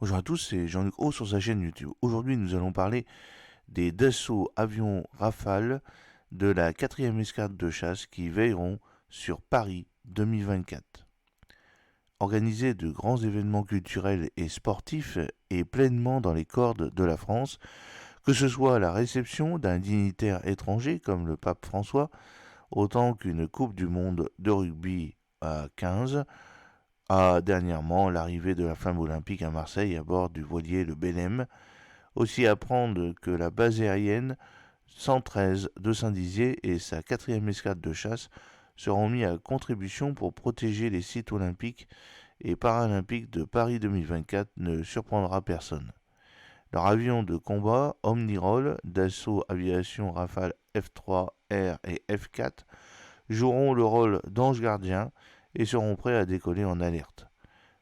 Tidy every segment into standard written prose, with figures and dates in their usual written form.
Bonjour à tous, c'est Jean-Luc Haut sur sa chaîne YouTube. Aujourd'hui, nous allons parler des Dassault avions Rafale de la 4e escadre de chasse qui veilleront sur Paris 2024. Organiser de grands événements culturels et sportifs et pleinement dans les cordes de la France, que ce soit la réception d'un dignitaire étranger comme le pape François, autant qu'une Coupe du Monde de rugby à 15, à dernièrement l'arrivée de la flamme olympique à Marseille à bord du voilier le Belém. Aussi apprendre que la base aérienne 113 de Saint-Dizier et sa 4e escadre de chasse seront mis à contribution pour protéger les sites olympiques et paralympiques de Paris 2024 ne surprendra personne. Leur avion de combat Omnirol d'Assaut Aviation Rafale F3R et F4 joueront le rôle d'ange gardien et seront prêts à décoller en alerte.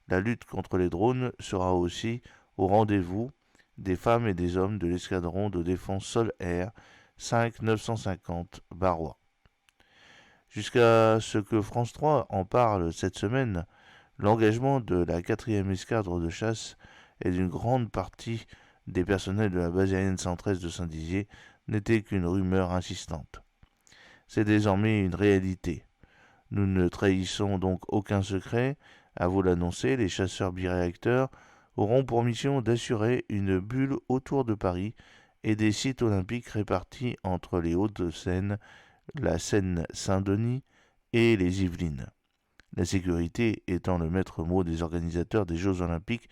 La lutte contre les drones sera aussi au rendez-vous des femmes et des hommes de l'escadron de défense sol-air 5950 Barrois. Jusqu'à ce que France 3 en parle cette semaine, l'engagement de la 4e escadre de chasse et d'une grande partie des personnels de la base aérienne 113 de Saint-Dizier n'était qu'une rumeur insistante. C'est désormais une réalité. Nous ne trahissons donc aucun secret. À vous l'annoncer, les chasseurs biréacteurs auront pour mission d'assurer une bulle autour de Paris et des sites olympiques répartis entre les Hauts-de-Seine, la Seine-Saint-Denis et les Yvelines. La sécurité étant le maître mot des organisateurs des Jeux olympiques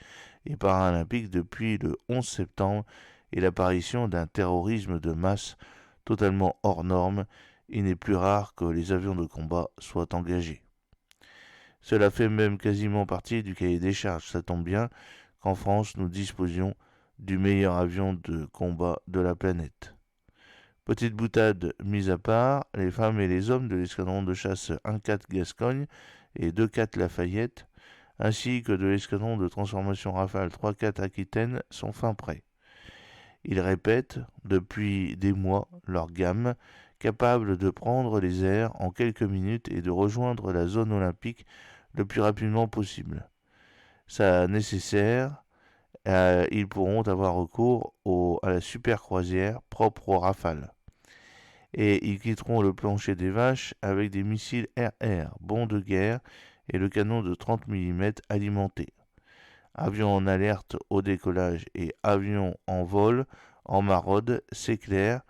et paralympiques depuis le 11 septembre et l'apparition d'un terrorisme de masse totalement hors norme, il n'est plus rare que les avions de combat soient engagés. Cela fait même quasiment partie du cahier des charges. Ça tombe bien qu'en France, nous disposions du meilleur avion de combat de la planète. Petite boutade mise à part, les femmes et les hommes de l'escadron de chasse 1-4 Gascogne et 2-4 Lafayette, ainsi que de l'escadron de transformation Rafale 3-4 Aquitaine, sont fin prêts. Ils répètent depuis des mois leur gamme, capables de prendre les airs en quelques minutes et de rejoindre la zone olympique le plus rapidement possible. Ça nécessaire, ils pourront avoir recours à la super croisière propre au Rafale. Et ils quitteront le plancher des vaches avec des missiles RR, bons de guerre, et le canon de 30 mm alimenté. Avions en alerte au décollage et avions en vol, en maraude, c'est clair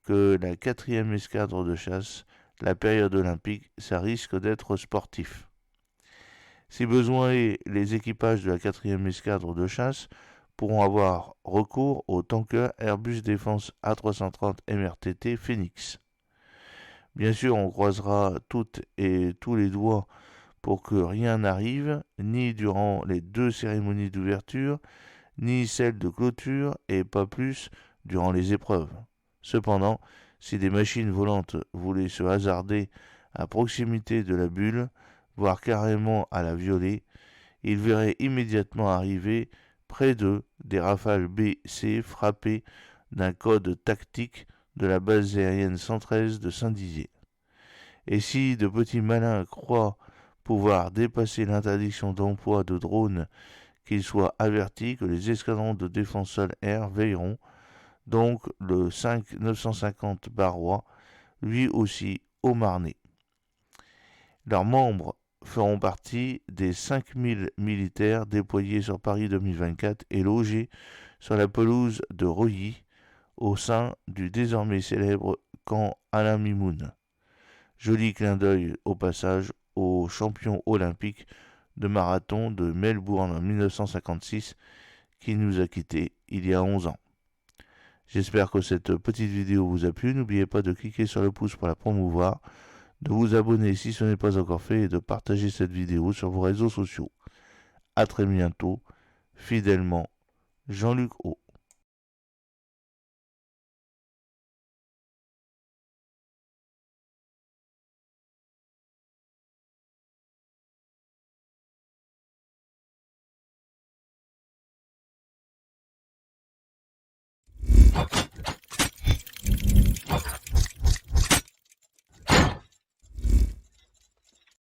que la 4e escadre de chasse, la période olympique, ça risque d'être sportif. Si besoin est, les équipages de la 4e escadre de chasse pourront avoir recours au tanker Airbus Défense A330 MRTT Phoenix. Bien sûr, on croisera toutes et tous les doigts pour que rien n'arrive, ni durant les 2 cérémonies d'ouverture, ni celles de clôture, et pas plus durant les épreuves. Cependant, si des machines volantes voulaient se hasarder à proximité de la bulle, voire carrément à la violer, ils verraient immédiatement arriver près d'eux des rafales B-C frappées d'un code tactique de la base aérienne 113 de Saint-Dizier. Et si de petits malins croient pouvoir dépasser l'interdiction d'emploi de drones, qu'ils soient avertis que les escadrons de défense sol-air veilleront, donc le 5 950 Barrois, lui aussi au Marnais. Leurs membres feront partie des 5000 militaires déployés sur Paris 2024 et logés sur la pelouse de Reuilly, au sein du désormais célèbre camp Alain Mimoun. Joli clin d'œil au passage au champion olympique de marathon de Melbourne en 1956 qui nous a quittés il y a 11 ans. J'espère que cette petite vidéo vous a plu. N'oubliez pas de cliquer sur le pouce pour la promouvoir, de vous abonner si ce n'est pas encore fait et de partager cette vidéo sur vos réseaux sociaux. A très bientôt, fidèlement, Jean-Luc Haut.